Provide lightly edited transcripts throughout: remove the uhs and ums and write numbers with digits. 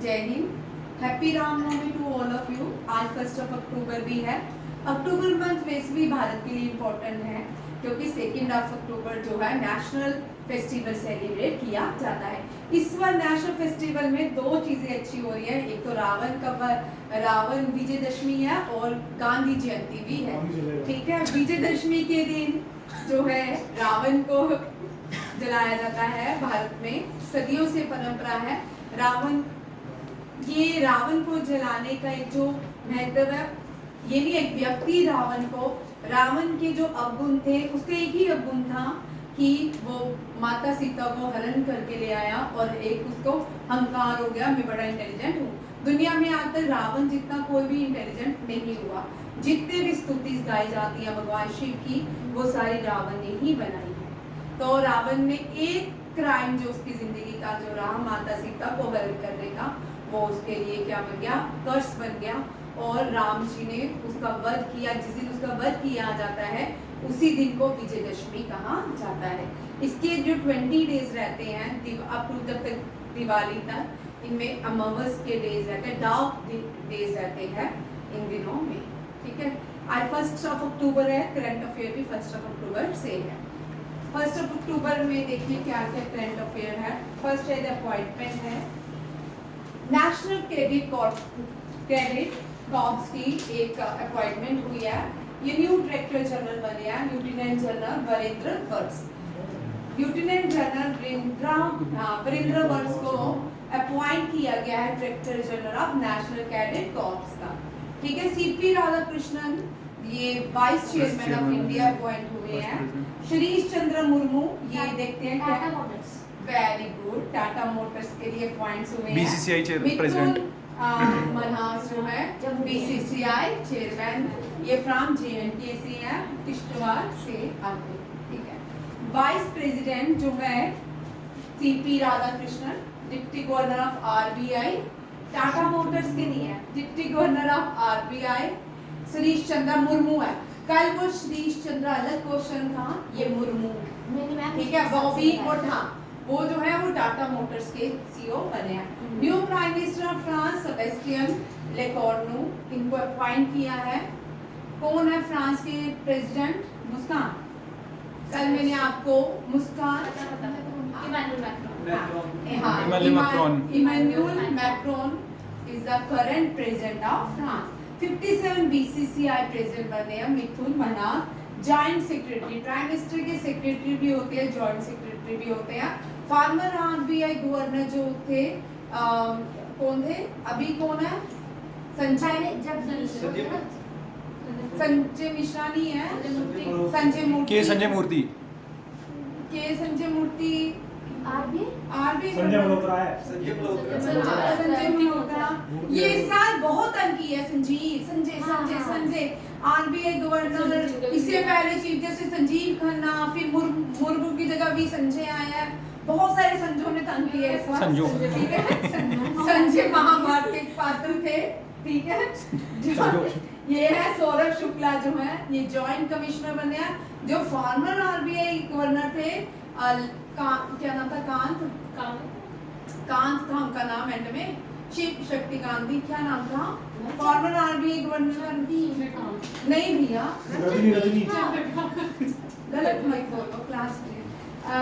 जय हिंद, happy Ramnavami to all of you. आज 1 अक्टूबर भी है। अक्टूबर मंथ वैसे भी भारत के लिए इम्पोर्टेंट है क्योंकि 2 अक्टूबर जो है नेशनल फेस्टिवल सेलिब्रेट किया जाता है। इस बार नेशनल फेस्टिवल में दो चीजें अच्छी हो रही है, एक तो रावण विजयदशमी है और गांधी जयंती भी है। ठीक है, विजयदशमी के दिन जो है रावण को जलाया जाता है। भारत में सदियों से परंपरा है रावण को जलाने का एक जो महत्व है, ये भी एक व्यक्ति रावण के जो अवगुण थे, उसका एक ही अवगुण था कि वो माता सीता को हरण करके ले आया और एक उसको अहंकार हो गया, मैं बड़ा इंटेलिजेंट हूँ। दुनिया में आकर रावण जितना कोई भी इंटेलिजेंट नहीं हुआ। जितने भी स्तुति गाई जाती है भगवान शिव की, वो सारी रावण ने ही बनाई है। तो रावण ने एक क्राइम जो उसकी जिंदगी का जो रहा, माता सीता को हरण करने का, वो उसके लिए क्या बन गया, कर्स बन गया। और राम जी ने उसका वध किया। जिस दिन उसका वध किया जाता है उसी दिन को विजयदशमी कहा जाता है। इसके जो 20 डेज रहते हैं अप टू जब तक दिवाली तक, इनमें अमावस के डेज रहते हैं, डार्क डेज रहते हैं इन दिनों में। ठीक है, आज 1 अक्टूबर है, करंट अफेयर भी 1 अक्टूबर से है। 1 अक्टूबर में देखिए क्या क्या करंट अफेयर है। फर्स्ट है अपॉइंटमेंट है नेशनल क्रेडिट कॉर्प्स की एक अपॉइंटमेंट हुई है। ये न्यू डायरेक्टर जनरल बने हैं लेफ्टिनेंट जनरल वीरेंद्र वर्स। लेफ्टिनेंट जनरल वीरेंद्र वर्स को अपॉइंट किया गया है director general of national cadet corps का। ठीक है, सीपी राधाकृष्णन ये vice chairman of India appoint हुए हैं। शरीश चंद्र मुर्मू ये देखते हैं Tata Motors, very good, Tata Motors के लिए अपॉइंट्स हुए हैं। बीसीसीआई चेयर प्रेसिडेंट मनहास जो है बीसीसीआई चेयरमैन, ये फ्रॉम जेएनके से है, किश्तवाड़ से आते। ठीक है, वाइस प्रेसिडेंट जो है CP Radhakrishnan, deputy governor of RBI, Tata Motors के नहीं है, deputy governor of RBI Shirish Chandra Murmu है। कल वो शरीश चंद्र अलग क्वेश्चन था, ये मुर्मू। ठीक है, बॉबी कोठा वो जो है वो टाटा मोटर्स के सीईओ बने हैं। New prime minister of France Sebastien Lecornu, इनको अपॉइंट किया है। कौन है फ्रांस के प्रेसिडेंट? मुस्कान। कल मैंने आपको Muskan Emmanuel Macron is the current president of France. 57 BCCI president बने हैं। Mithun Manhas joint secretary, prime minister के सेक्रेटरी भी होते हैं, जॉइंट सेक्रेटरी भी होते हैं। फार्मर आरबीआई गवर्नर जो थे कौन थे, अभी कौन है? संजय मिश्रा नहीं है, संजय मूर्ति आरबीआई संजय मल्होत्रा है। संजय मल्होत्रा ये साल बहुत तंग की है। संजय आरबीआई गवर्नर, इससे पहले चीफ जस्टिस संजीव खन्ना, फिर मुर्मू की जगह भी संजय आया है। बहुत सारे संजों ने तंग किया इस बार। ठीक है, संजय महाभारत के पात्र थे। ठीक है, ये है सौरभ शुक्ला जो है, ये जॉइंट कमिश्नर बने हैं। जो फॉर्मर आरबीआई गवर्नर थे क्या नाम था? कांत था उनका नाम, एंड में शिव शक्ति गांधी, क्या नाम था फॉर्मर आरबीआई गवर्नर? नहीं भैया, रजनी गलत मत बोलो, क्लास देना।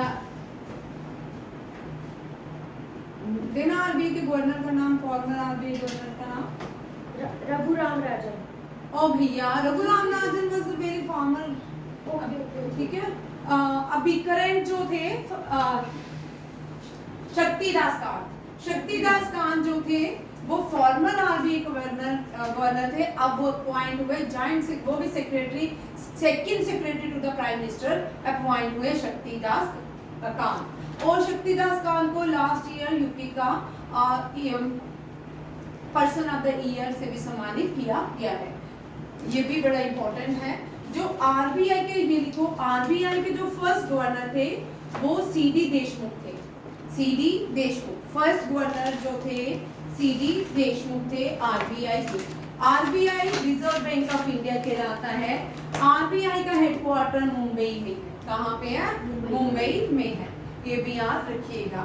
आरबीआई के गवर्नर का नाम, फॉर्मर आरबीआई गवर्नर का नाम रघुराम राजन। ओ भैया, Raghuram Rajan was the very farmer. ठीक है, अभी करंट जो थे शक्तिदास कांत जो थे वो फॉर्मर आरबीआई गवर्नर थे। अब वो अपॉइंट हुए जॉइंट, वो भी secretary, second secretary to the prime minister appoint हुए शक्तिदास कांत। और शक्तिदास कांत को लास्ट ईयर यूपी का पर्सन ऑफ द ईयर से भी सम्मानित किया गया है। ये भी बड़ा इंपॉर्टेंट है। जो आरबीआई के ये लिखो, आरबीआई के जो फर्स्ट गवर्नर थे वो सीडी देशमुख थे। सीडी देशमुख फर्स्ट गवर्नर जो थे, सीडी देशमुख थे आरबीआई के। RBI reserve bank of India कहलाता है। आरबीआई का हेडक्वार्टर मुंबई में। कहाँ पे है? मुंबई में है, ये भी याद रखिएगा।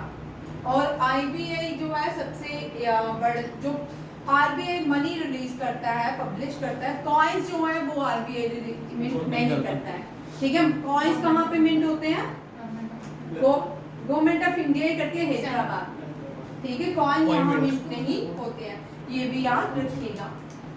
और आईबीआई जो है सबसे बड़ा, जो आरबीआई मनी रिलीज करता है, पब्लिश करता है। कॉइन्स जो है वो आरबीआई मिंट नहीं करता है, ठीक है। कॉइन्स कहाँ पे मिंट होते हैं? गवर्नमेंट ऑफ इंडिया ही करती है, हैदराबाद, ठीक है। कॉइन यहाँ मिंट नहीं होते हैं, ये भी याद रखिएगा।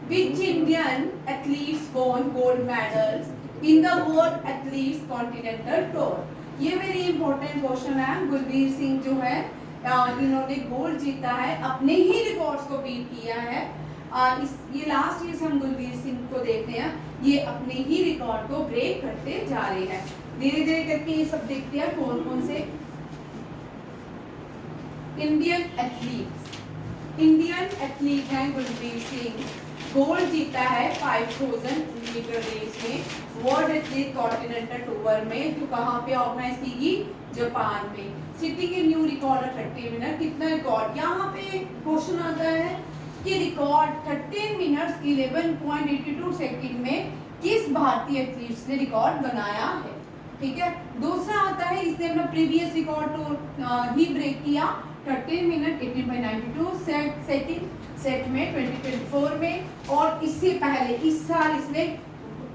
Which Indian athletes won gold medals in the World Athletes Continental Tour? ये वेरी इंपॉर्टेंट क्वेश्चन है। गुलबीर सिंह जो है इन्होंने गोल्ड जीता है, अपने ही रिकॉर्ड्स को बीट किया है। ये लास्ट ईयर से हम गुलबीर सिंह को देखते हैं, ये अपने ही रिकॉर्ड को ब्रेक करते जा रहे हैं। धीरे धीरे करके ये सब देखते हैं कौन कौन से इंडियन एथलीट हैं। गुलबीर सिंह गोल्ड जीता है 5000 मीटर रेस में वर्ल्ड एथलीट कॉन्टिनेंटल टूर में, जो कहाँ पे ऑर्गेनाइज की गई? जापान में। Sitting a new record 30 minute. कितना रिकॉर्ड? यहाँ पे क्वेश्चन आता है कि रिकॉर्ड 13 मिनट्स 11.82 सेकंड में किस भारतीय एथलीट्स ने रिकॉर्ड बनाया है, ठीक है। दूसरा आता है, इसने अपना प्रीवियस रिकॉर्ड तो ही ब्रेक किया 13 मिनट 18.92 सेकंड सेट में 2024 में, और इससे पहले इस साल इसने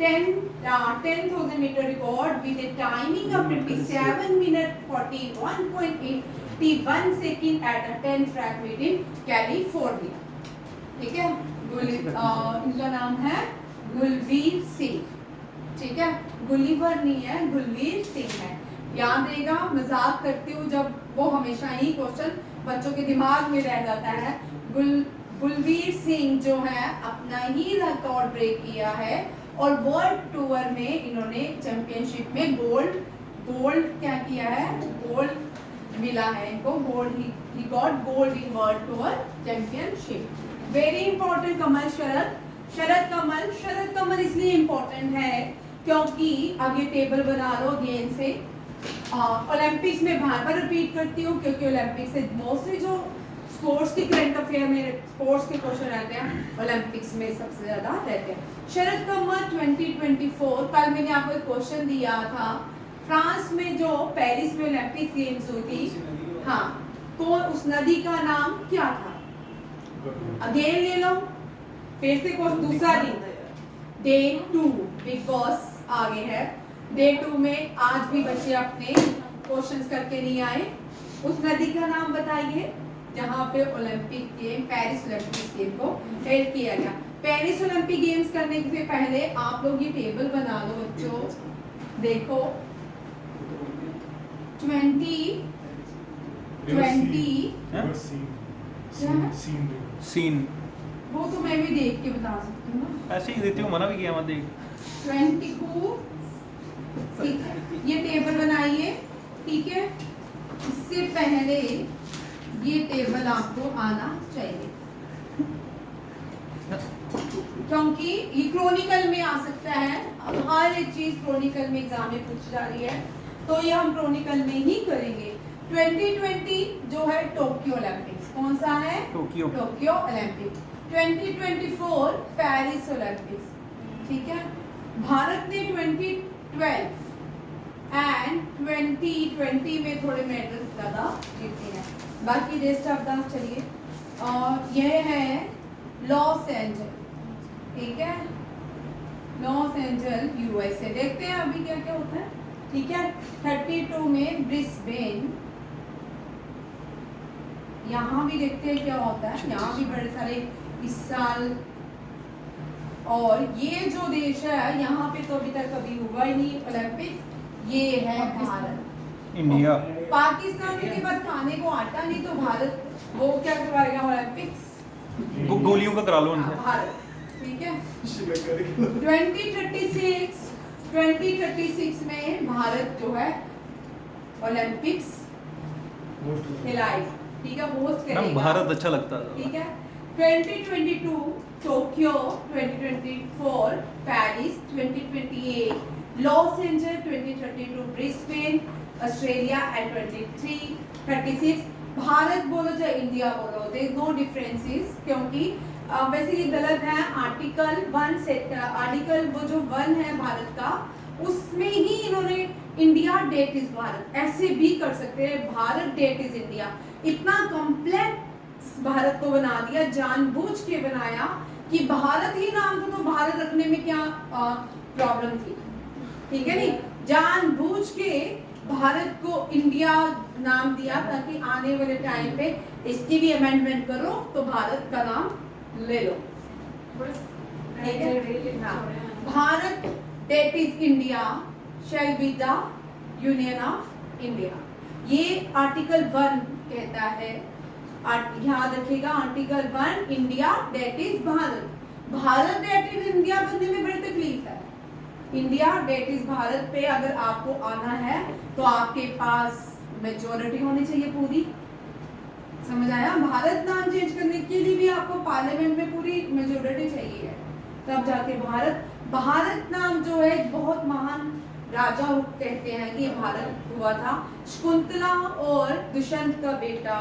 10,000 metre record with a timing of 27 minute 41.81 second at a 10 track meet in California, ठीक है। इनका नाम है गुलबीर सिंह, ठीक है। गुलीवर नहीं है, गुलबीर सिंह है। याद रहेगा, मजाक करती हूँ जब वो हमेशा ही क्वेश्चन बच्चों के दिमाग में रह जाता है। गुलबीर सिंह जो है अपना ही रिकॉर्ड ब्रेक किया है, और वर्ल्ड टूर में इन्होंने चैंपियनशिप में गोल्ड क्या किया है? गोल्ड मिला है इनको, gold he got gold in world tour championship. Very important Kamal Sharath Kamal इसलिए इंपॉर्टेंट है क्योंकि अब ये टेबल बना लो अगेन से। ओलंपिक्स में बार बार रिपीट करती हूँ क्योंकि ओलंपिक्स से मोस्टली जो स्पोर्ट्स के करंट अफेयर में स्पोर्ट्स के क्वेश्चन रहते हैं, ओलंपिक्स में सबसे ज्यादा रहते हैं। शरद कमल 2024, कल मैंने आपको एक क्वेश्चन दिया था, फ्रांस में जो पेरिस में ओलंपिक गेम्स हुई थी, हाँ, कौन उस नदी का नाम क्या था? अगेन ले लो, फिर से क्वेश्चन दूसरा दिन, डे 2 बिग बॉस आगे है। डे 2 में आज भी बच्चे अपने क्वेश्चंस करके नहीं आए। उस नदी का नाम बताइए जहाँ पे Olympic game, Paris Olympic game को हेल्ड किया गया। पेरिस ओलंपिक गेम्स करने से पहले आप लोग ये टेबल बना लो बच्चों, देखो 20 सीन वो तो मैं भी देख के बता सकती हूँ ना, ऐसे ही देती हूँ, मना भी किया मत देख। 22, ठीक है, ये टेबल बनाइए, ठीक है। इससे पहले ये टेबल आपको आना चाहिए क्योंकि ये क्रोनिकल में आ सकता है। अब हर एक चीज क्रोनिकल में एग्जाम में पूछी जा रही है, तो ये हम क्रोनिकल में ही करेंगे। 2020 जो है टोक्यो ओलंपिक्स, कौन सा है? Tokyo Olympic. 2024 पेरिस ओलंपिक्स, ठीक है। भारत ने 2012 एंड 2020 में थोड़े मेडल्स ज्यादा जीते हैं। बाकी रेस्ट ऑफ द चलिए, और यह है लॉस एंजल, ठीक है, लॉस एंजल यूएसए। देखते हैं अभी क्या क्या होता है, ठीक है। 32 में ब्रिस्बेन, यहाँ भी देखते हैं क्या होता है, यहाँ भी बड़े सारे इस साल। और ये जो देश है यहाँ पे तो अभी तक कभी हुआ ही नहीं ओलंपिक, ये है भारत। इंडिया, पाकिस्तान के पास खाने को आटा नहीं, तो भारत वो क्या करवाएगा ओलंपिक्स? गोलियों का करा लो उनसे। भारत, ठीक है। 2036 में भारत जो है ओलंपिक्स खिलाएगा, ठीक है, होस्ट करेगा। भारत अच्छा लगता है, ठीक है। 2022 Tokyo, 2024 Paris, 2028 loss angel, 2032 Brisbane Australia and 2036 Bharat बोलो चाहे इंडिया बोलो, देयर इज नो डिफरेंसेस, क्योंकि वैसे ये गलत है। आर्टिकल वो जो 1 है भारत का, उसमें ही इन्होंने इंडिया डेट इज भारत, ऐसे भी कर सकते हैं, भारत डेट इज इंडिया। इतना कॉम्प्लेक्स भारत को बना दिया, जानबूझ के बनाया कि भारत ही नाम को, तो भारत रखने में क्या प्रॉब्लम थी, ठीक है नहीं, जानबूझ के भारत को इंडिया नाम दिया ताकि आने वाले टाइम पे इसकी भी अमेंडमेंट करो तो भारत का नाम ले लो, ठीक है। हाँ, Bharat that is India shall be the union of India, ये आर्टिकल 1 कहता है। याद रखिएगा article 1, India that is Bharat, Bharat that is India बनने में बड़ी तकलीफ है। इंडिया डेट इज भारत पे अगर आपको आना है तो आपके पास मेजोरिटी होनी चाहिए पूरी, समझ आया। भारत नाम चेंज करने के लिए भी आपको पार्लियामेंट में पूरी मेजोरिटी चाहिए, तब जाके भारत नाम जो है बहुत महान राजा कहते हैं कि भारत हुआ था। शकुंतला और दुष्यंत का बेटा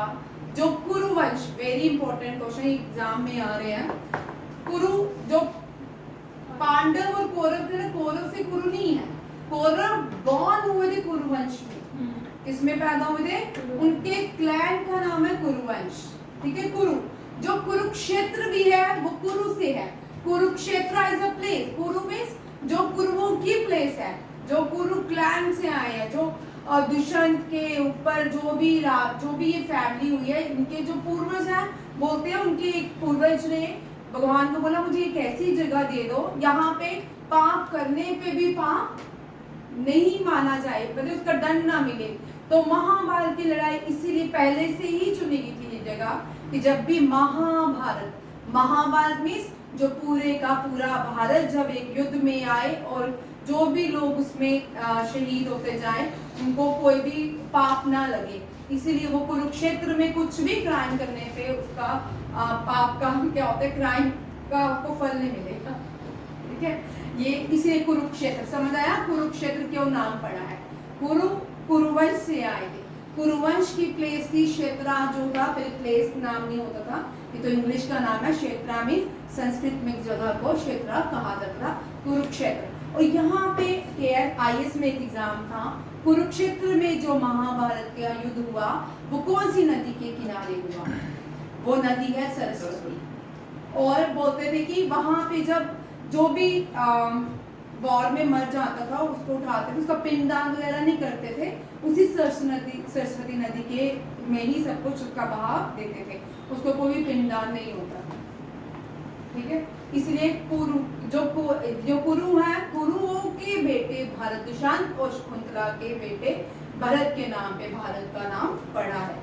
जो कुरुवंश, वेरी इंपॉर्टेंट क्वेश्चन एग्जाम में आ रहे हैं, कुरु जो पांडव और कौरव थे ना, कौरव से कुरु नहीं है, कौरव बॉर्न हुए थे कुरुवंश में, किसमें पैदा हुए थे, उनके क्लैन का नाम है कुरुवंश, ठीक है। कुरु जो कुरुक्षेत्र भी है वो कुरु से है, कुरुक्षेत्र इज अ प्लेस, कुरु मींस जो कुरुओं की प्लेस है, जो कुरु क्लैन से आए हैं, जो दुष्यंत के ऊपर जो भी ये फैमिली हुई है, इनके जो पूर्वज हैं बोलते हैं, उनके एक पूर्वज ने भगवान को बोला मुझे एक ऐसी जगह दे दो यहाँ पे पाप करने पे भी पाप नहीं माना जाए, मतलब उसका दंड ना मिले। तो महाभारत की लड़ाई इसीलिए पहले से ही चुनी गई थी ये जगह कि जब भी महाभारत मीन्स जो पूरे का पूरा भारत जब एक युद्ध में आए और जो भी लोग उसमें शहीद होते जाएं उनको कोई भी पाप ना लगे, इसीलिए वो कुरुक्षेत्र में कुछ भी क्राइम करने पे उसका पाप का क्या होता है, क्राइम का आपको फल नहीं मिलेगा, ठीक है। ये इसीलिए कुरुक्षेत्र, समझ आया, कुरुक्षेत्र क्यों नाम पड़ा है। कुरुवंश से आए थे, कुरुवंश की प्लेस थी क्षेत्रा, जो था पहले प्लेस नाम नहीं होता था, ये तो इंग्लिश का नाम है। क्षेत्रा में संस्कृत में जगह को क्षेत्रा कहा जाता था, कुरुक्षेत्र। और यहाँ पे IAS में एक एग्जाम था, कुरुक्षेत्र में जो महाभारत का युद्ध हुआ वो कौन सी नदी के किनारे हुआ, वो नदी है सरस्वती। और बोलते थे कि वहां पे जब जो भी वॉर में मर जाता था उसको उठाते थे, उसका पिंडदान वगैरह नहीं करते थे, उसी सरस्वती नदी के में ही सब कुछ उसका बहाव देते थे, उसको कोई पिंडदान नहीं होता, ठीक है। इसलिए जो कुरु है, कुरुओं के बेटे भारत, दुष्यंत और शकुंतला के बेटे भरत के नाम पे भारत का नाम पड़ा है।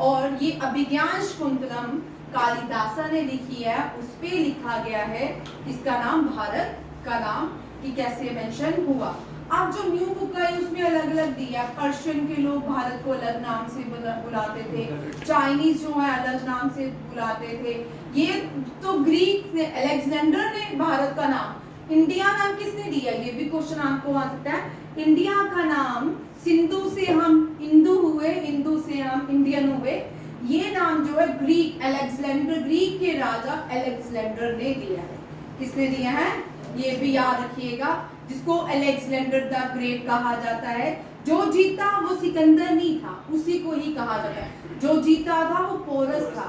और ये अभिज्ञान शकुंतलम कालिदासा ने लिखी है, उस पे लिखा गया है इसका नाम, भारत का नाम कि कैसे मेंशन हुआ। अब जो न्यू बुक है उसमें अलग अलग दिया, पर्शियन के लोग भारत को अलग नाम से बुलाते थे, चाइनीज जो है अलग नाम से बुलाते थे, ये तो ग्रीक ने, अलेक्जेंडर ने भारत का नाम, इंडिया नाम किसने दिया, ये भी क्वेश्चन आपको आ सकता है। इंडिया का नाम सिंधु से हम इंदु हुए, इंदु से हम इंडियन हुए, ये नाम जो है ग्रीक अलेक्जेंडर, ग्रीक के राजा अलेक्जेंडर ने दिया है। किसने दिया है ये भी याद रखिएगा, जिसको अलेक्जेंडर द ग्रेट कहा जाता है। जो जीता वो सिकंदर नहीं था, उसी को ही कहा जाता है। जो जीता था वो पोरस था,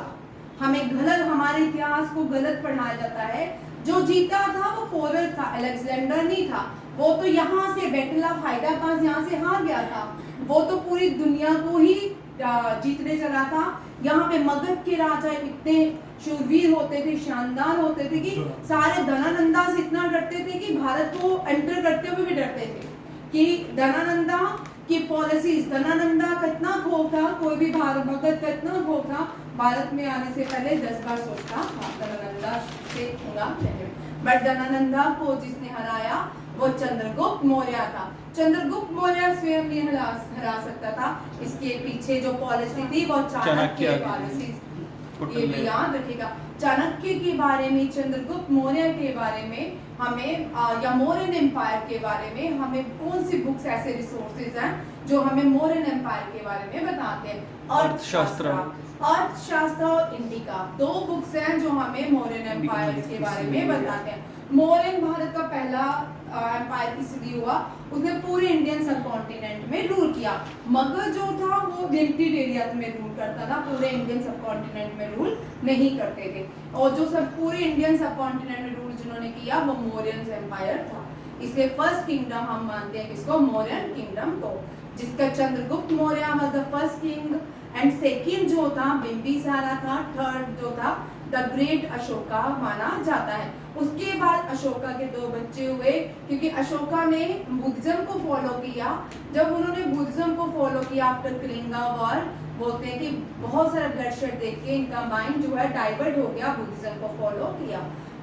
हमें गलत, हमारे इतिहास को गलत पढ़ाया जाता है। जो जीता था वो पोरस था, अलेक्जेंडर नहीं था। वो तो यहाँ से बैटल ऑफ हाइडा पास यहाँ से हार गया था, वो तो पूरी दुनिया को ही जीतने चला था। यहाँ पे मगध के राजा इतने शूरवीर होते थे, शानदार होते थे कि सारे धनानंदा से इतना डरते थे कि भारत को एंटर करते हुए भी डरते थे कि धनानंदा की पॉलिसीज, धनानंदा का इतना खौफ था, कोई भी भारत, मगध का इतना खौफ था, भारत में आने से पहले 10 बार सोचता धनानंदा से होगा। बट धनानंदा को जिसने हराया वो चंद्रगुप्त मौर्य था। चंद्रगुप्त मौर्य स्वयं नहीं हरा सकता था, इसके पीछे जो पॉलिसी थी वो चाणक्य पॉलिसी, ये भी याद रखिएगा। चाणक्य के बारे में, चंद्रगुप्त मौर्य के बारे में हमें या मौर्यन एम्पायर के बारे में हमें कौन सी बुक्स ऐसे रिसोर्सेज हैं जो हमें मौर्यन एम्पायर के बारे में बताते हैं? अर्थशास्त्र और इंडिका, 2 बुक्स हैं जो हमें मौर्यन एम्पायर के बारे में बताते हैं। मौर्यन भारत का पहला एम्पायर इसलिए हुआ, उसने पूरे इंडियन सब कॉन्टिनेंट में रूल किया। मगध जो था वो लिमिटेड एरिया में रूल करता था, पूरे इंडियन सब कॉन्टिनेंट में रूल नहीं करते थे। और जो सब पूरे इंडियन सब कॉन्टिनेंट में रूल जिन्होंने किया वो मौर्यन एम्पायर था। इसलिए फर्स्ट किंगडम हम मानते हैं किसको, मौर्यन किंगडम को, जिसका Chandragupta Maurya was the first king and second जो था बिंबिसारा था, थर्ड जो था द ग्रेट अशोका माना जाता है। उसके बाद अशोका के दो बच्चे हुए, क्योंकि अशोका ने बुद्धिज्म को फॉलो किया। जब उन्होंने बुद्धिज्म को फॉलो किया आफ्टर कलिंगा वॉर, बोलते हैं कि बहुत सारा ब्लडशेड देख के इनका माइंड जो है डाइवर्ट हो गया, बुद्धिज्म को फॉलो किया।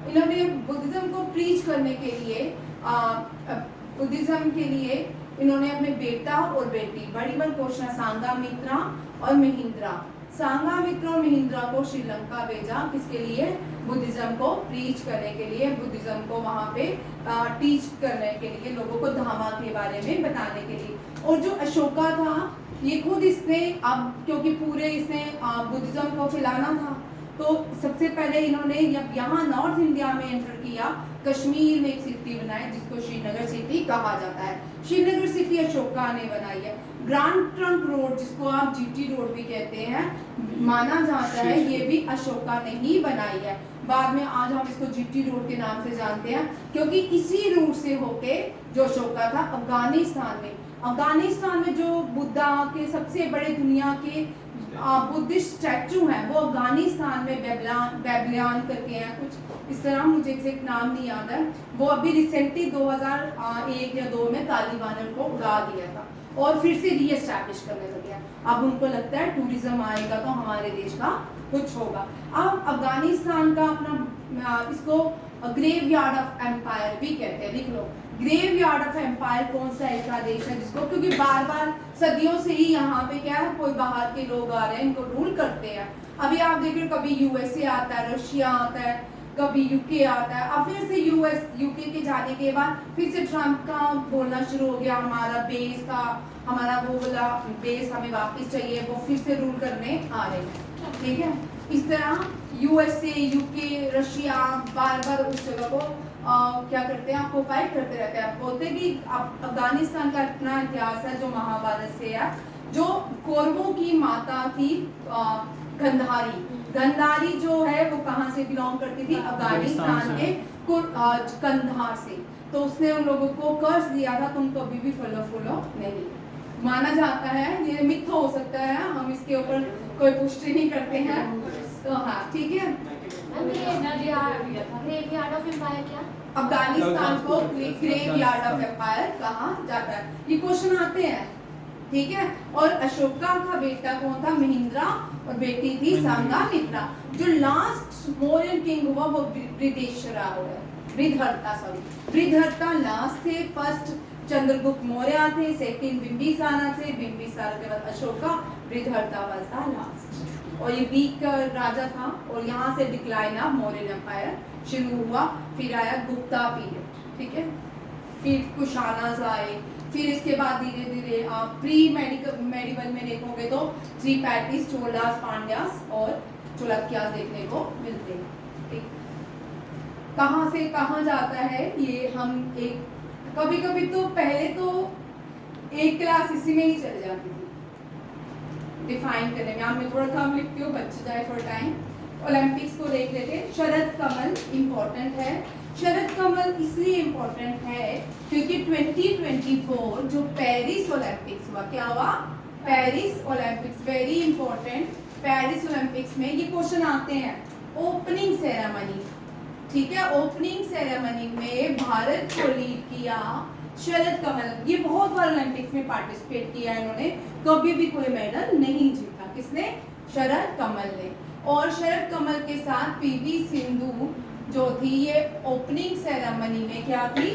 इन्होंने बुद्धिज्म को प्रीच करने के लिए बुद्धिज्म के लिए इन्होंने अपने बेटा और बेटी, बड़ी बड़ी पोषणा सांगामित्रा और महिंद्रा, सांगामित्रा और महिंद्रा को श्रीलंका भेजा, किसके लिए, बुद्धिज्म को प्रीच करने के लिए, बुद्धिज्म को वहाँ पे टीच करने के लिए, लोगों को धामा के बारे में बताने के लिए। और जो अशोका था ये खुद इसने अब, क्योंकि पूरे इसने बुद्धिज्म को फैलाना था, तो सबसे पहले इन्होंने जब यहाँ नॉर्थ इंडिया में एंटर किया, कश्मीर में एक सिटी बनाई जिसको श्रीनगर सिटी कहा जाता है। श्रीनगर सिटी अशोका ने बनाई है। ग्रैंड ट्रंक रोड जिसको आप जीटी रोड भी कहते हैं, माना जाता है ये भी अशोका ने ही बनाई है। बाद में आज हम इसको जीटी रोड के नाम से जानते हैं, क्योंकि इसी रूट से होके जो अशोका था अफगानिस्तान में जो बुद्धा के सबसे बड़े दुनिया के बुद्धिस्ट स्टैचू हैं वो अफगानिस्तान में बेबलियान करके हैं, कुछ इस तरह, मुझे एग्जैक्ट नाम नहीं याद है। वो अभी रिसेंटली 2001 या 2 में तालिबान ने उनको उड़ा दिया था और फिर से रीएस्टैब्लिश करने लगे हैं। अब उनको लगता है टूरिज्म आएगा तो हमारे देश का कुछ होगा। अब अफगानिस्तान का अपना इसको ग्रेवयार्ड ऑफ एम्पायर भी कहते हैं, लिख लो, ग्रेवयार्ड ऑफ एम्पायर कौन सा ऐसा देश है जिसको, क्योंकि बार बार सदियों से ही यहाँ पे क्या है, कोई बाहर के लोग आ रहे हैं, इनको रूल करते हैं। अभी आप देख रहे हो कभी यूएसए आता है, रशिया आता है, कभी यूके आता है, अब फिर से यूके के जाने के बाद फिर से ट्रम्प का बोलना शुरू हो गया, हमारा वो वाला बेस हमें वापस चाहिए, वो फिर से रूल करने आ रहे हैं। ठीक है, इस तरह यूएसए, यूके, रशिया बार बार उस जगह को क्या करते हैं, आपको फाइट करते रहते हैं। आप बोलते हैं कि अफगानिस्तान का इतना इतिहास है जो महाभारत से है, जो कौरवों की माता थी गंधारी जो है वो कहाँ से बिलोंग करती थी, अफगानिस्तान के कंधार से। तो उसने उन लोगों को कर्ज दिया था, तुम कभी भी फॉलो नहीं। माना जाता है, ये मिथ हो सकता है, हम इसके ऊपर कोई पुष्टि नहीं करते हैं। तो हाँ ठीक है, ग्रेवयार्ड ऑफ एम्पायर क्या? अफगानिस्तान को ग्रेवयार्ड ऑफ एम्पायर कहा जाता है, ये क्वेश्चन आते हैं। ठीक है, और अशोका का बेटा कौन था, महिंद्रा, और बेटी थी संघमित्रा। जो लास्ट मौर्यन किंग हुआ वो बृहद्रथा लास्ट थे। फर्स्ट चंद्रगुप्त मौर्य थे, सेकंड बिंबिसारा थे, बिंबिसारा के बाद अशोका, बृहद्रथा वाज द लास्ट। और ये वीक राजा था, और यहाँ से डिक्लाइन ऑफ मौर्यन एम्पायर शुरू हुआ। फिर आया गुप्ता पीरियड, ठीक है, फिर कुशानास आए, फिर इसके बाद धीरे धीरे प्री मेडिवल में देखोगे तो त्रिपैटिस, चोलास, पांड्यास और चुलक्यास देखने को मिलते हैं। ठीक, कहाँ से कहाँ जाता है ये हम एक कभी कभी तो पहले तो एक क्लास इसी में ही चल जाती थी डिफाइन करने में। मैं थोड़ा कम लिखती हूँ, बच जाए थोड़ा टाइम। ओलंपिक्स को देख लेते हैं। शरद कमल इम्पोर्टेंट है। शरद कमल इसलिए इम्पोर्टेंट है क्योंकि 2024 जो पेरिस ओलंपिक्स हुआ, क्या हुआ, Paris Olympics, very important. Paris Olympics में ये क्वेश्चन आते हैं, ओपनिंग सेरेमनी, ठीक है, ओपनिंग सेरेमनी में भारत को लीड किया शरद कमल। ये बहुत बार ओलंपिक्स में पार्टिसिपेट किया इन्होंने, कभी भी कोई मेडल नहीं जीता। किसने, शरद कमल ने। और शरद कमल के साथ पीवी सिंधु जो थी, ये ओपनिंग सेरेमनी में क्या थी,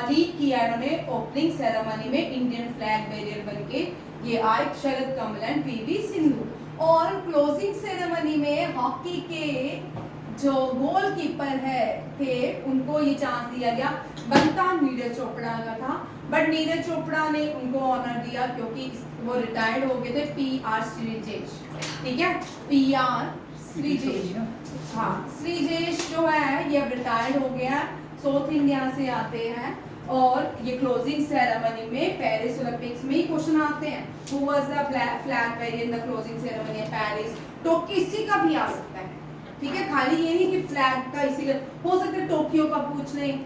लीड किया इन्होंने। ओपनिंग सेरेमनी में इंडियन फ्लैग बेरियर बनके ये आए शरद कमल एंड पीवी सिंधु। और क्लोजिंग सेरेमनी में हॉकी के जो गोलकीपर थे उनको ये चांस दिया गया, बनता नीरज चोपड़ा का था, बट नीरज चोपड़ा ने उनको ऑनर दिया क्योंकि वो रिटायर्ड हो गए थे। PR श्रीजेश, ठीक है, PR श्रीजेश, हाँ श्रीजेश जो है ये अब रिटायर्ड हो गया, साउथ इंडिया से आते हैं। और ये क्लोजिंग सेरेमनी में पेरिस ओलंपिक्स में ही क्वेश्चन आते हैं, who was the flag carrier in the closing ceremony at Paris, तो किसी का भी आ सकता है, ठीक है। खाली ये नहीं कि फ्लैग का इसी का हो सकता है, टोक्यो का पूछ लें।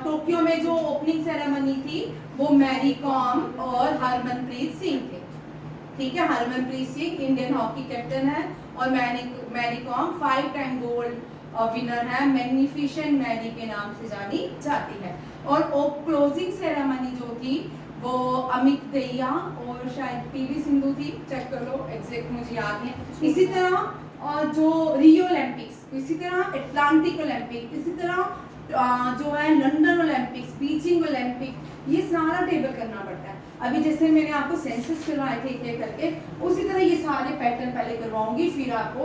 टोक्यो में जो ओपनिंग सेरेमनी थी वो मैरी कॉम और हरमनप्रीत सिंह थे, ठीक है। Harmanpreet Singh Indian hockey captain है और Mary Kom 5 time gold winner है, मैग्निफिसेंट मैरी के नाम से जानी जाती है। और क्लोजिंग सेरेमनी जो थी वो अमित दहिया और शायद पीवी सिंधु थी, चेक कर लो, एग्जैक्ट मुझे याद नहीं। इसी तरह जो रियो ओलंपिक्स, इसी तरह अटलांटिक ओलंपिक, इसी तरह जो है लंदन ओलंपिक्स, बीजिंग ओलंपिक, ये सारा टेबल करना पड़ता है। अभी जैसे मैंने आपको सेंसस करवाए थे एक करके, उसी तरह ये सारे पैटर्न पहले करवाऊंगी, फिर आपको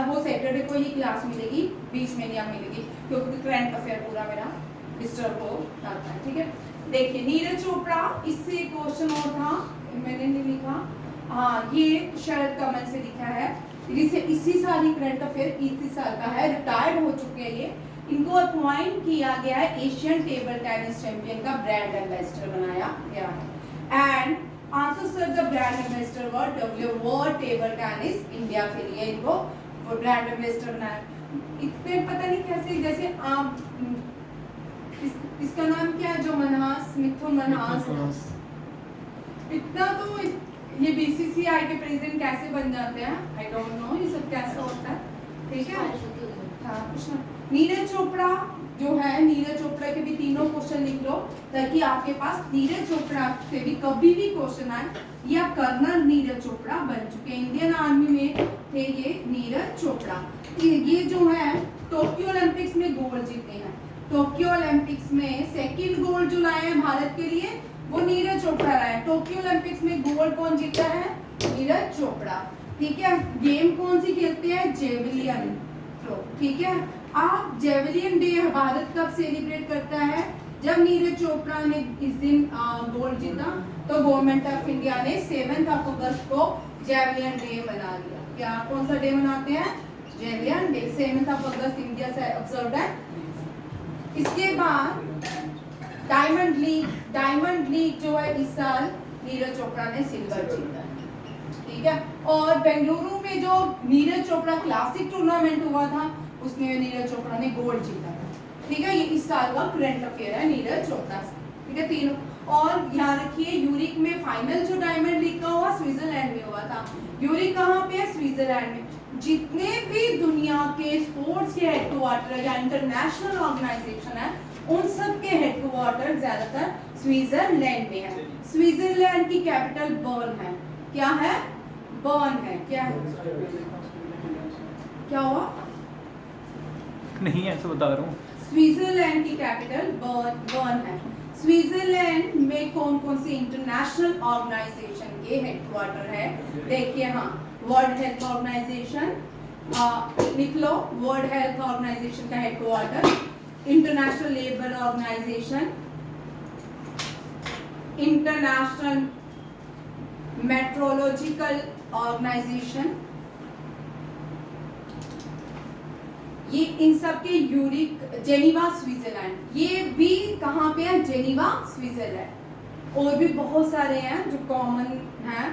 वो सैटरडे को ही क्लास मिलेगी, बीच में नहीं आप मिलेगी, क्योंकि करंट अफेयर पूरा मेरा डिस्टर्ब हो जाता है, ठीक है। देखिए नीरज चोपड़ा, इससे एक क्वेश्चन और था, मैंने नहीं लिखा, हाँ ये शरद कमल से लिखा है, जिसे इसी साल ही करंट अफेयर 21 साल का है, रिटायर्ड हो चुके हैं ये। इनको अपॉइंट किया गया है एशियन टेबल टेनिस चैंपियन का ब्रांड एम्बेसडर बनाया गया है। And answer sir the brand ambassador word world table tennis India के लिए इनको ब्रांड एम्बेसडर बनाया। इतने पता नहीं कैसे, जैसे आप इसका नाम क्या है जो मनहास, मिथुन मनहास, इतना तो ये बीसीसीआई के प्रेसिडेंट कैसे बन जाते हैं, आई डोंट नो, ये सब कैसे होता है, ठीक है। हाँ पूछना। नीरज चोपड़ा जो है, नीरज चोपड़ा के भी तीनों क्वेश्चन लिख लो, ताकि आपके पास नीरज चोपड़ा से भी कभी भी क्वेश्चन आए, या कर्नल नीरज चोपड़ा बन चुके, इंडियन आर्मी में थे ये नीरज चोपड़ा। ये जो है टोक्यो ओलंपिक्स में गोल्ड जीते हैं, टोक्यो ओलंपिक्स में सेकंड गोल्ड जो लाए हैं भारत के लिए वो नीरज चोपड़ा लाए। टोक्यो ओलंपिक्स में गोल्ड कौन जीता है, नीरज चोपड़ा, ठीक है। गेम कौन सी खेलते हैं, जेवलियन थ्रो, ठीक है। आप जेवलियन डे भारत कब सेलिब्रेट करता है, जब नीरज चोपड़ा ने इस दिन गोल्ड जीता, तो गवर्नमेंट ऑफ इंडिया ने 7 अगस्त को जेवलियन डे मना लिया। क्या कौन सा डे मनाते हैं, जेवलियन डे, 7 अगस्त इंडिया से ऑब्जर्व्ड है। इसके बाद डायमंड लीग जो है इस साल नीरज चोपड़ा ने सिल्वर जीता है, ठीक है। और बेंगलुरु में जो नीरज चोपड़ा क्लासिक टूर्नामेंट हुआ था उसमें नीरज चोपड़ा ने गोल्ड जीता था, ठीक है। ये इस साल का करंट अफेयर है नीरज चोपड़ा से, ठीक है, तीनों। और याद रखिए यूरिक में फाइनल जो डायमंड लीग का हुआ स्विट्जरलैंड में हुआ था। यूरिक कहाँ पे है, स्विट्जरलैंड में। जितने भी दुनिया के स्पोर्ट्स के हेडक्वार्टर या इंटरनेशनल ऑर्गेनाइजेशन है, उन सब के हेडक्वार्टर ज्यादातर स्विट्जरलैंड में है। स्विट्जरलैंड की कैपिटल बर्न है, क्या है, बर्न है, क्या है, क्या हुआ, नहीं ऐसे बता रहा हूँ। स्विट्जरलैंड की कैपिटल बर्न है। स्विट्जरलैंड में कौन कौन सी इंटरनेशनल ऑर्गेनाइजेशन के हेडक्वार्टर है, देखिए, हाँ, वर्ल्ड हेल्थ ऑर्गेनाइजेशन, लिख लो, वर्ल्ड हेल्थ ऑर्गेनाइजेशन का headquarter, international labour organisation, international meteorological organisation, ये इन सब के यूरिक, जेनीवा स्विट्जरलैंड, ये भी कहाँ पे है, जेनीवा स्विट्जरलैंड। और भी बहुत सारे हैं जो कॉमन हैं,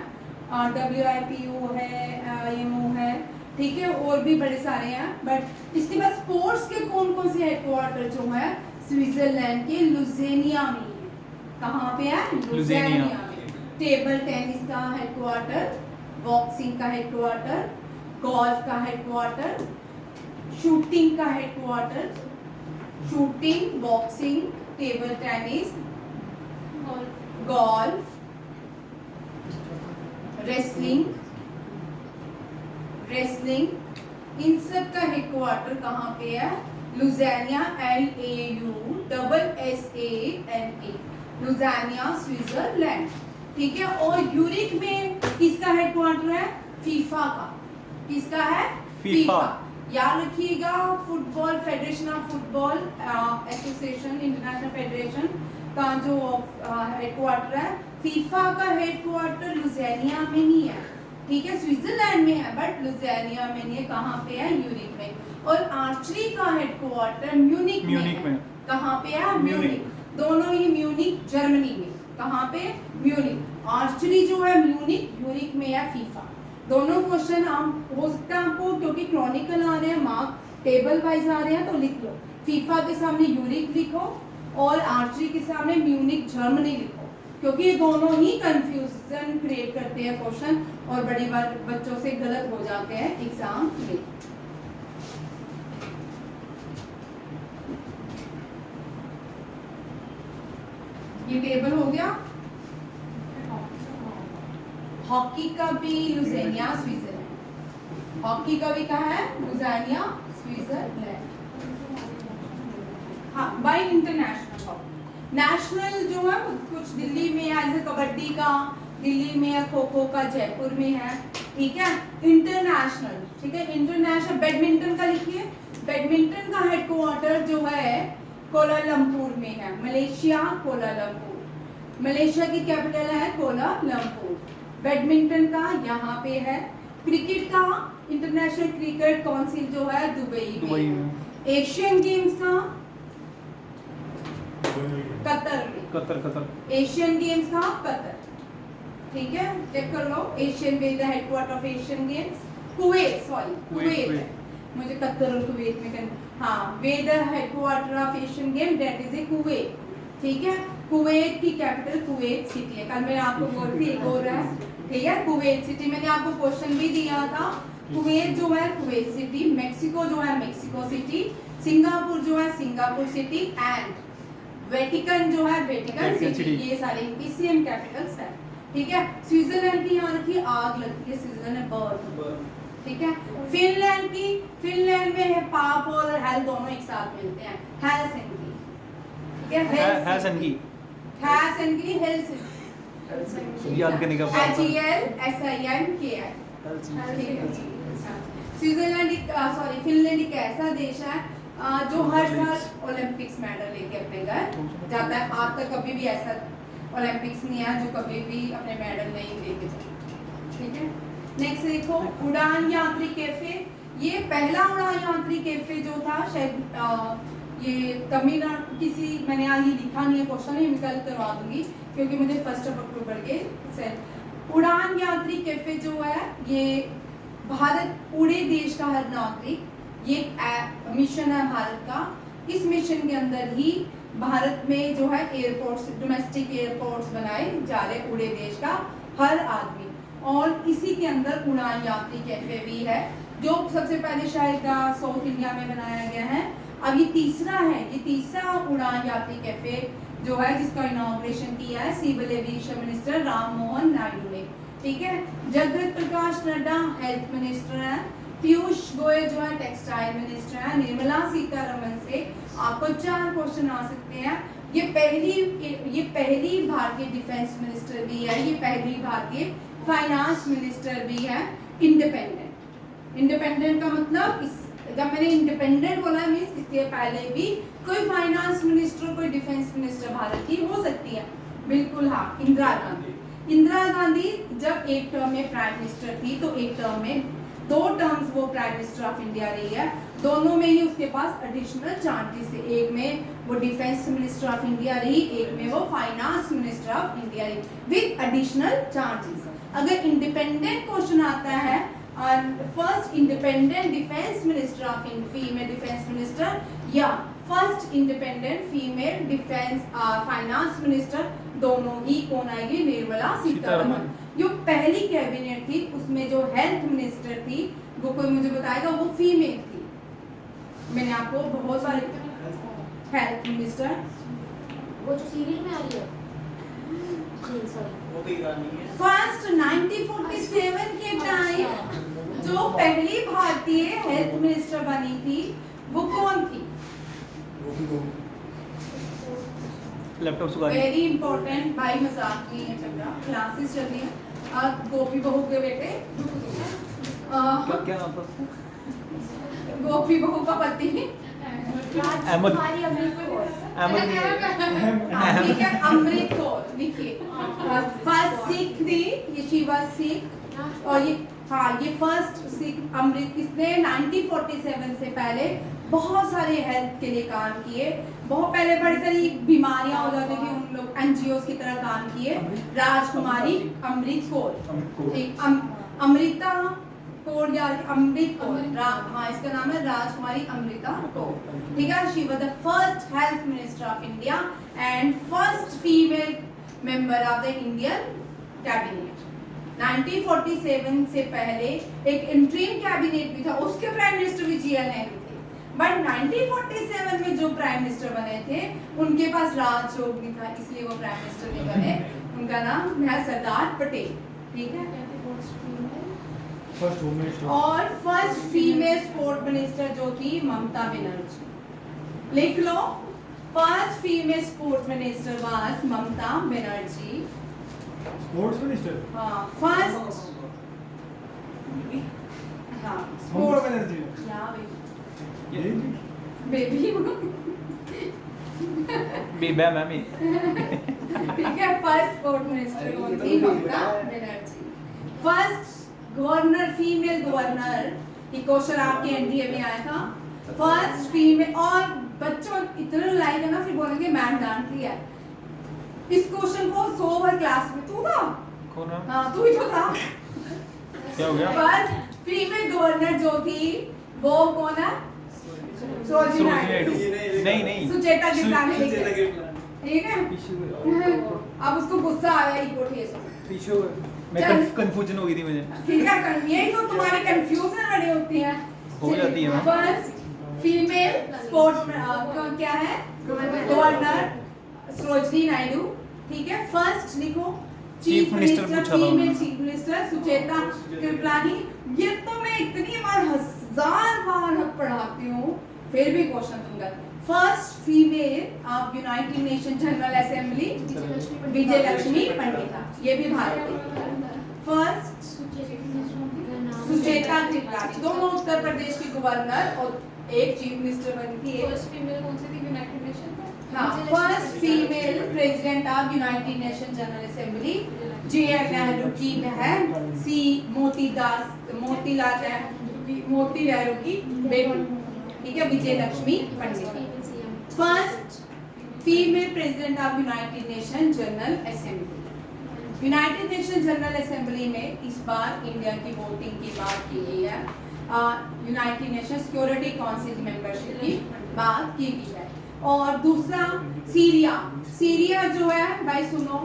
WIPO है, IMO है, ठीक है, और भी बड़े सारे हैं। बट इसके बाद स्पोर्ट्स के कौन कौन से हेडक्वार्टर जो है स्विट्जरलैंड के लुज़ेनिया में है, कहाँ पे है, लुज़ेनिया में। टेबल टेनिस का हेडक्वार्टर, बॉक्सिंग का हेडक्वार्टर, गोल्फ का हेडक्वार्टर, शूटिंग का headquarter, shooting, boxing, table tennis, golf, wrestling, इन सब का हेडक्वार्टर कहाँ पे है, लुज़ेनिया, LAUSSANA, लुज़ेनिया स्विट्जरलैंड, ठीक है। और यूरिक में किसका हेडक्वार्टर है, फीफा का, किसका है, फीफा। याद रखिएगा, football federation of football association, international federation का जो हेडक्वार्टर है, फीफा का हेडक्वार्टर लुज़ेनिया में नहीं है, ठीक है, स्विट्जरलैंड में है, बट लुज़ेनिया में नहीं है, कहाँ पे है, यूरिक में। और आर्चरी का हेडक्वार्टर म्यूनिक में, कहाँ पे है, म्यूनिक। दोनों ही म्यूनिक जर्मनी में। कहाँ पे? म्यूनिक। आर्चरी जो है म्यूनिक में है फीफा। दोनों क्वेश्चन हम हो सकता है आपको, क्योंकि क्रॉनिकल आ रहे हैं, मार्क टेबल वाइज आ रहे हैं, तो लिख लो। फीफा के सामने यूरिक लिखो और आर्चरी के सामने म्यूनिक जर्मनी लिखो, क्योंकि ये दोनों ही कंफ्यूजन क्रिएट करते हैं क्वेश्चन, और बड़ी बार बच्चों से गलत हो जाते हैं एग्जाम में। ये टेबल हो गया। हॉकी का भी लुज़ेनिया स्विट्जरलैंड। हॉकी का भी कहाँ है? लुज़ेनिया स्विट्जरलैंड। हाँ, बाय इंटरनेशनल हॉकी। नेशनल जो है कुछ दिल्ली में है, जैसे कबड्डी का दिल्ली में है, खो खो का जयपुर में है, ठीक है। इंटरनेशनल, ठीक है, इंटरनेशनल बैडमिंटन का लिखिए। बैडमिंटन का हेडक्वार्टर जो है कोलालमपुर में है, मलेशिया, कोलालमपुर। मलेशिया की कैपिटल है कोलालमपुर। बैडमिंटन का यहाँ पे है। क्रिकेट का इंटरनेशनल क्रिकेट काउंसिल जो है दुबई में। एशियन गेम्स का कतर में। कतर। एशियन गेम्स का कतर, ठीक है, चेक कर लो। Asian where the headquarter of Asian Games Kuwait, sorry Kuwait है, मुझे कतर और कुवैत में करना। हाँ, where the headquarter of Asian game that is a Kuwait, ठीक है। कुवैत की कैपिटल कुवैत सिटी है। कल मैंने आपको बोल थी एक और है, ठीक है, कुवैत सिटी। मैंने आपको क्वेश्चन भी दिया था। कुवैत जो है कुवैत सिटी, मेक्सिको जो है मेक्सिको सिटी, सिंगापुर जो है सिंगापुर सिटी, एंड वेटिकन जो है वेटिकन सिटी। ये सारे इनकी सेम कैपिटल्स है, ठीक है। स्विट्जरलैंड की यहाँ रखी आग लगती है, स्विट्जरलैंड बर्न, ठीक है। फिनलैंड में है पाप और हेल दोनों एक साथ मिलते हैं, हेलसिंकी, ठीक है। हेलसिंकी याद करने का HELSINKI। स्विट्जरलैंड सॉरी फिनलैंड एक ऐसा देश है जो हर साल ओलंपिक्स मेडल लेके अपने घर जाता है। आज तक कभी भी ऐसा ओलंपिक्स नहीं है जो कभी भी अपने मेडल नहीं लेके जाता, ठीक है। नेक्स्ट देखो, उड़ान यात्री कैफे। ये पहला उड़ान यात्री कैफे जो था शायद ये तमिलनाडु किसी, मैंने यहाँ ये लिखा नहीं है क्वेश्चन, ये मैं कल करवा दूंगी क्योंकि मुझे 1 अक्टूबर के सेट। उड़ान यात्री कैफे जो है ये भारत, पूरे देश का हर नागरिक, ये एक मिशन है भारत का। इस मिशन के अंदर ही भारत में जो है एयरपोर्ट्स, डोमेस्टिक एयरपोर्ट्स बनाए जा रहे पूरे देश का हर आदमी, और इसी के अंदर उड़ान यात्री कैफे भी है जो सबसे पहले शायद साउथ इंडिया में बनाया गया है। अब ये तीसरा है, ये तीसरा उड़ान यात्री कैफे जो है जिसका इनॉग्रेशन किया है civil aviation minister Ram Mohan Naidu ने, ठीक है। जगत प्रकाश नड्डा हेल्थ मिनिस्टर है, पीयूष गोयल जो है टेक्सटाइल मिनिस्टर है, निर्मला सीतारमन से आपको 4 क्वेश्चन आ सकते हैं। ये पहली भारतीय डिफेंस मिनिस्टर भी है, ये पहली भारतीय फाइनेंस मिनिस्टर भी है इंडिपेंडेंट का मतलब जब मैंने इंडिपेंडेंट बोला मीन्स इसके पहले भी कोई फाइनेंस मिनिस्टर, कोई डिफेंस मिनिस्टर भारत की हो सकती है, बिल्कुल। हाँ, इंदिरा गांधी जब एक टर्म में प्राइम मिनिस्टर थी तो एक टर्म में 2 टर्म्स वो प्राइम मिनिस्टर ऑफ इंडिया रही है, दोनों में ही उसके पास एडिशनल चार्जेस थे। एक में वो डिफेंस मिनिस्टर ऑफ इंडिया रही, एक में वो फाइनेंस मिनिस्टर ऑफ इंडिया रही विद एडिशनल चार्जेस। अगर इंडिपेंडेंट क्वेश्चन आता है first independent defence minister of female defence minister या first independent female defence finance minister, दोनों ही कौन आएगी? निर्मला सीतारमन। जो पहली कैबिनेट थी उसमें जो हेल्थ मिनिस्टर थी वो कोई मुझे बताएगा, वो फीमेल थी। मैंने आपको बहुत सारे हेल्थ मिनिस्टर, वो जो सीरियल में आ रही है, फर्स्ट 1947 के टाइम जो पहली भारतीय हेल्थ मिनिस्टर बनी थी वो कौन थी? लैपटॉप सुखा वेरी इंपॉर्टेंट, भाई मजाक नहीं है चल रहा, क्लासेस चल रही है। गोपी बहू के बेटे क्या नाम था? गोपी बहू का पति अहमद ठीक है, अमृत कौर लिखिए। फर्स्ट सिख थी ये, शी वाज सिख, और ये हाँ ये फर्स्ट सिख अमृत किसने 1947 से पहले बहुत सारे हेल्थ के लिए काम किए, बहुत पहले बड़ी सारी बीमारियां हो जाती थी, उन लोग एनजीओ की तरह काम किए। राजकुमारी अमृत कौर, ठीक, अमृता कौर या अमृत कौर, हाँ इसका नाम है राजकुमारी अमृता कौर, ठीक है। She was the first health minister of India and first female member of the Indian cabinet. 1947 से पहले एक इंटरिम कैबिनेट भी था, उसके प्राइम मिनिस्टर भी जीएल नेहरू थे, बट 1947 में जो प्राइम मिनिस्टर बने थे उनके पास राजयोग नहीं था, इसलिए वो प्राइम मिनिस्टर नहीं बने। उनका नाम है सरदार पटेल, ठीक है। और फर्स्ट फीमेल स्पोर्ट मिनिस्टर जो थी ममता बनर्जी, लिख लो, first female sport minister was Mamata Banerjee. Sports minister, हाँ फर्स्ट, हाँ स्पोर्ट्स मिनिस्टर, या बेबी बेबा मैमी। ठीक है। फर्स्ट स्पोर्ट मिनिस्टर कौन थी? Mamata Banerjee. First governor, female governor, ये क्वेश्चन आपके एनडीए में आया था। फर्स्ट फीमेल, और बच्चों इतना लाइक है ना, फिर बोलेंगे मैम डांट रही है। इस क्वेश्चन को 100 बार क्लास में तू था, कौन है? हाँ तू ही तो था। क्या हो गया? फर्स्ट फीमेल गवर्नर जो थी वो कौन है? सरोजिनी नायडू। नहीं नहीं, सुचेता गिलानी लिखे, ठीक है। अब उसको गुस्सा आ गया, इको ठेस हो। पीछे मैं कंफ्यूजन हो गई थी मुझे। ठीक है, यही तो तुम्हारी कंफ्यूजन बड़ी होती है, हो जाती है। फर्स्ट फीमेल स्पोर्ट्स क्या है? गवर्नर सरोजिनी नायडू, ठीक है। फर्स्ट लिखो chief minister, female chief minister Sucheta Kripalani. ये तो मैं इतनी बार 1000 बार पढ़ाती हूँ, फिर भी क्वेश्चन तुम गलत। First female of United Nation General Assembly Vijay Lakshmi Pandita, ये भी भारतीय। फर्स्ट सुचेता कृपलानी, दोनों उत्तर प्रदेश की गवर्नर और एक चीफ मिनिस्टर बनी थी। फर्स्ट फीमेल कौन सी थी यूनाइटेड नेशन में? हाँ, first female president of United Nation General Assembly J R. Nehru की बहन सी मोतीलाल नेहरू की बेटी, ठीक है, Vijay Lakshmi Pandit. First female president of United Nation General Assembly. United Nation General Assembly में इस बार इंडिया की वोटिंग की बात की गई है, यूनाइटेड नेशन सिक्योरिटी काउंसिल की मेंबरशिप की बात की गई है। और दूसरा सीरिया जो है, भाई सुनो,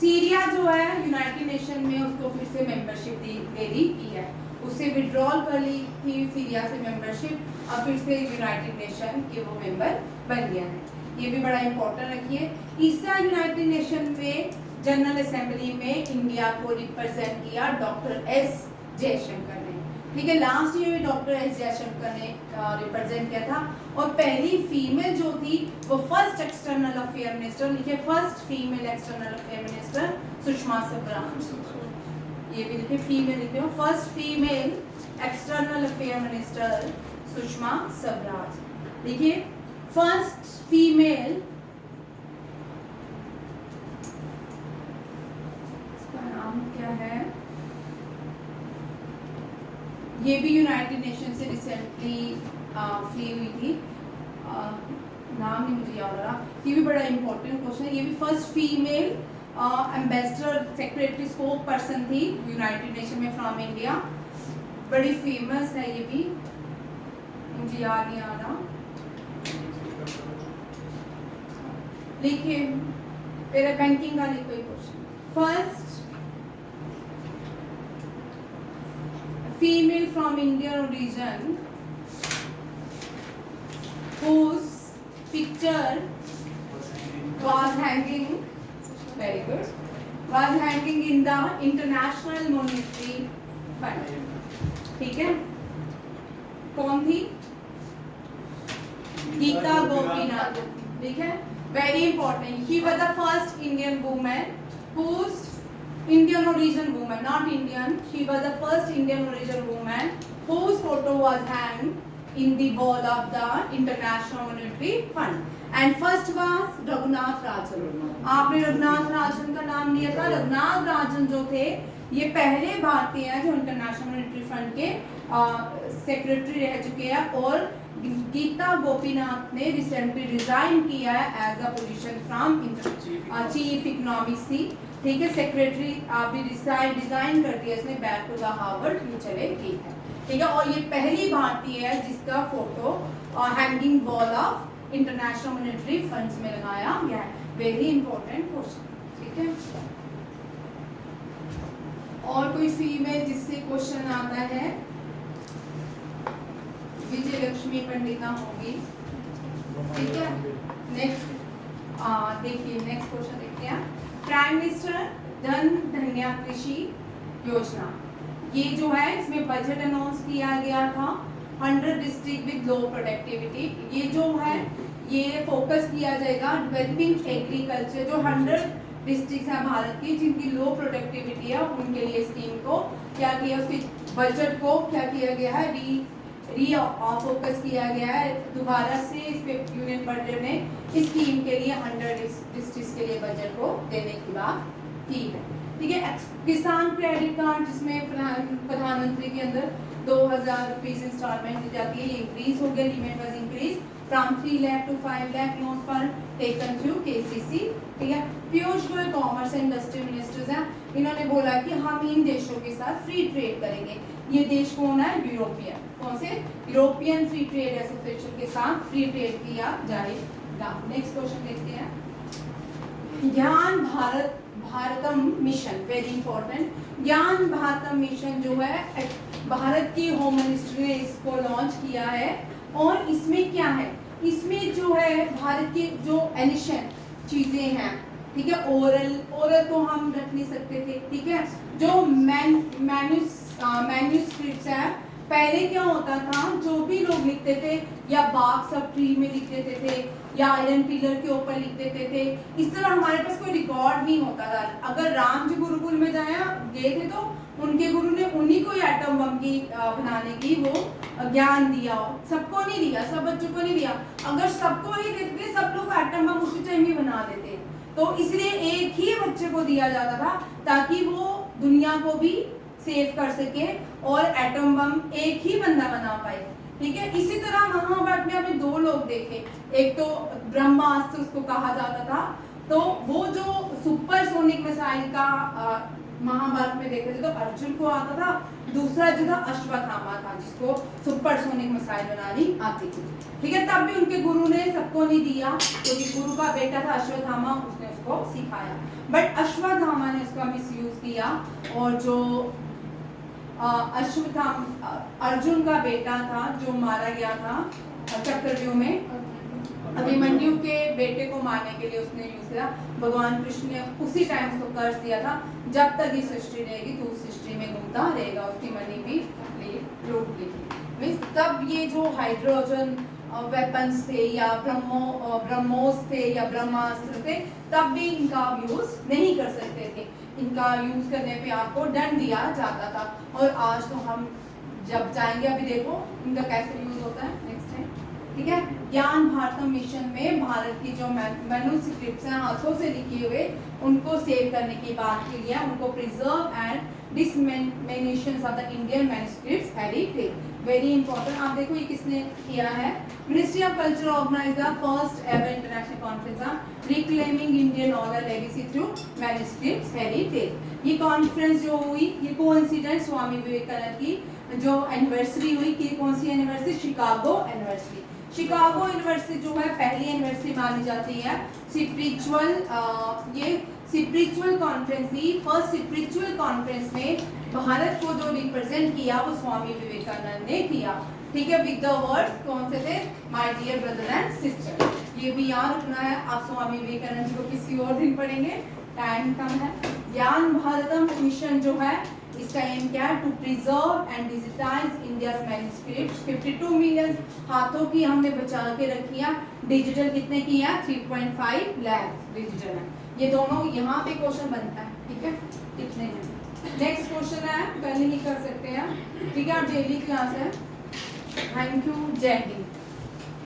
सीरिया जो है यूनाइटेड नेशन में उसको फिर से मेंबरशिप दे दी की है, उससे विड्रॉल कर ली थी सीरिया से मेंबरशिप, अब फिर से यूनाइटेड नेशन के वो मेंबर बन गया है। ये भी बड़ा इंपॉर्टेंट रखिए। तीसरा, यूनाइटेड नेशन में जनरल असेंबली में इंडिया को रिप्रेजेंट किया डॉक्टर एस जयशंकर ने, ठीक है। लास्ट ईयर में डॉक्टर एस जयशंकर ने रिप्रेजेंट किया था। और पहली फीमेल जो थी वो फर्स्ट एक्सटर्नल अफेयर मिनिस्टर, लिखे first female external affair minister Sushma Swaraj, ये भी लिखे फीमेल, लिखे हो first female external affair minister Sushma Swaraj. देखिए फर्स्ट फीमेल, इसका नाम क्या है, ये भी यूनाइटेड नेशन से रिसेंटली फ्री हुई थी, नाम नहीं मुझे याद आ रहा। ये भी बड़ा इंपॉर्टेंट क्वेश्चन है। ये भी first female ambassador secretary spoke person थी यूनाइटेड नेशन में फ्रॉम इंडिया, बड़ी फेमस है, ये भी मुझे याद नहीं आ रहा। लिखिए तेरे बैंकिंग का लिखो question. First female from Indian origin whose picture was hanging, very good, was hanging in the International Monetary Fund, ठीक है। कौन थी? गीता गोपीनाथ, ठीक है, very important. She was the first Indian woman whose Indian origin woman, not Indian. She was the first Indian origin woman whose photo was hanged in the wall of the International Monetary Fund. And first was Raghunath राजन। आपने रघुनाथ राजन का नाम लिया था। रघुनाथ राजन जो थे ये पहले भारतीय हैं जो इंटरनेशनल मॉनेटरी फंड के सेक्रेटरी रह चुके हैं, और गीता गोपीनाथ ने रिसेंटली रिजाइन किया है as a position from chief economics थी, ठीक है, सेक्रेटरी अभी रिजाइन कर दिया इसने, बैक टू द हार्वर्ड ये चले गई है, ठीक है। और ये पहली भारतीय है जिसका photo hanging wall of international monetary funds में लगाया गया है। वेरी इंपॉर्टेंट क्वेश्चन, ठीक है। और कोई फीमेल जिससे क्वेश्चन आता है, विजय लक्ष्मी पंडिता होगी, ठीक है। नेक्स्ट देखिए, नेक्स्ट क्वेश्चन देखते हैं। प्राइम मिनिस्टर धन धान्य कृषि योजना, ये जो है इसमें बजट अनाउंस किया गया था 100 डिस्ट्रिक्ट विद लो प्रोडक्टिविटी। ये जो है ये फोकस किया जाएगा डेवलपिंग एग्रीकल्चर, जो 100 डिस्ट्रिक्ट हैं भारत की जिनकी लो प्रोडक्टिविटी है उनके लिए स्कीम को क्या किया, उसके बजट को क्या किया गया है, फोकस किया गया है दोबारा से इस पे यूनियन बजट में इस स्कीम के लिए 100 डिस्ट्रिक्ट्स के लिए बजट को देने की बात की है, ठीक है। किसान क्रेडिट कार्ड जिसमें प्रधानमंत्री के अंदर 2000 रुपीज इंस्टॉलमेंट दी जाती है, ये इंक्रीज हो गया, limit was increase from 3 lakh to 5 lakh loan पर टेकन थ्रू केसीसी, ठीक है। Piyush Goyal commerce and industry ministers हैं, इन्होंने बोला कि हम इन देशों के साथ फ्री ट्रेड करेंगे। ये देश कौन है, यूरोपियन, कौन से, यूरोपियन फ्री ट्रेड एसोसिएशन के साथ फ्री ट्रेड किया जाएगा। नेक्स्ट क्वेश्चन देखते हैं। ज्ञान भारतम मिशन, वेरी इंपॉर्टेंट। ज्ञान भारतम मिशन जो है भारत की होम मिनिस्ट्री ने इसको लॉन्च किया है, और इसमें क्या है, इसमें जो है भारत की जो एनिशन चीजें हैं, ठीक है, ओरल तो हम रख नहीं सकते थे, ठीक है। जो मैन्यूस्क्रिप्ट्स है, पहले क्या होता था, जो भी लोग लिखते थे या बाक्स ऑफ ट्री में लिख देते थे या आयरन पिलर के ऊपर लिख देते थे, इस तरह हमारे पास कोई रिकॉर्ड नहीं होता था। अगर राम जी गुरुकुल में गए थे तो उनके गुरु ने उन्हीं को एटम बम की बनाने की वो ज्ञान दिया हो, सबको नहीं दिया, सब बच्चों को नहीं दिया। अगर सबको ही देते सब लोग एटम बम उसी टाइम ही बना देते, तो इसलिए एक ही बच्चे को दिया जाता था ताकि वो दुनिया को भी सेव कर सके और एटम बम एक ही बंदा बना पाए, ठीक है। इसी तरह महाभारत में हमें 2 लोग देखे, एक तो ब्रह्मास्त्र उसको कहा जाता था, तो वो जो सुपरसोनिक मिसाइल का महाभारत में देखे थे तो अर्जुन को आता था, दूसरा जो था अश्वत्थामा था जिसको सुपरसोनिक मिसाइल बनानी आती थी, ठीक है। तब भी उनके गुरु ने सबको नहीं दिया, क्योंकि तो गुरु का बेटा था अश्वत्थामा, उसने उसको सिखाया, बट अश्वत्थामा ने उसका मिसयूज किया, और जो अर्जुन का बेटा था जो मारा गया था चक्रव्यूह में, अभिमन्यु के बेटे को मारने के लिए उसने यूज किया। भगवान कृष्ण ने उसी टाइम उसको कर्ज दिया था, जब तक ये सृष्टि रहेगी तो उस सृष्टि में घूमता रहेगा, उसकी मनी भी लूट ली। मीन्स तब ये जो हाइड्रोजन वेपन्स थे या ब्रह्मोस थे या ब्रह्मास्त्र थे, तब भी इनका यूज नहीं कर सकते थे, इनका यूज करने पे आपको दंड दिया जाता था। और आज तो हम जब जाएंगे, अभी देखो इनका कैसे यूज होता है नेक्स्ट टाइम, ठीक है। ज्ञान भारतम मिशन में भारत की जो मैन्यूस्क्रिप्ट्स हैं हाथों से लिखे हुए, उनको सेव करने की बात की है, उनको preserve and dissemination of the Indian manuscripts heritage, very important. आप देखो ये किसने किया है, ministry of culture organise the first ever international conference on reclaiming Indian oral legacy through manuscripts heritage. ये कॉन्फ्रेंस जो हुई, ये कोइंसिडेंट स्वामी विवेकानंद की जो एनिवर्सरी हुई, कि कौन सी anniversary, Chicago anniversary. Chicago university जो है पहली यूनिवर्सिटी मानी जाती है स्पिरिचुअल, ये स्पिरिचुअल कॉन्फ्रेंस थी, फर्स्ट स्पिरिचुअल कॉन्फ्रेंस में भारत को जो रिप्रेजेंट किया वो स्वामी विवेकानंद ने किया, ठीक है, विद द वर्ड्स कौन से थे, my dear brother and sister. ये भी याद रखना है, आप स्वामी विवेकानंद जी को किसी और दिन पढ़ेंगे, टाइम कम है। ज्ञान भारतम मिशन जो है इसका एम क्या है, to preserve and digitize India's manuscripts. 52 million हाथों की हमने बचा के रखी है, डिजिटल कितने की है, 3.5 लाख डिजिटल है। ये दोनों यहाँ पे क्वेश्चन बनता है, ठीक है, कितने हैं। नेक्स्ट क्वेश्चन है, कल ही कर सकते हैं, ठीक है, डेली क्लास है। थैंक यू, जय हिंद।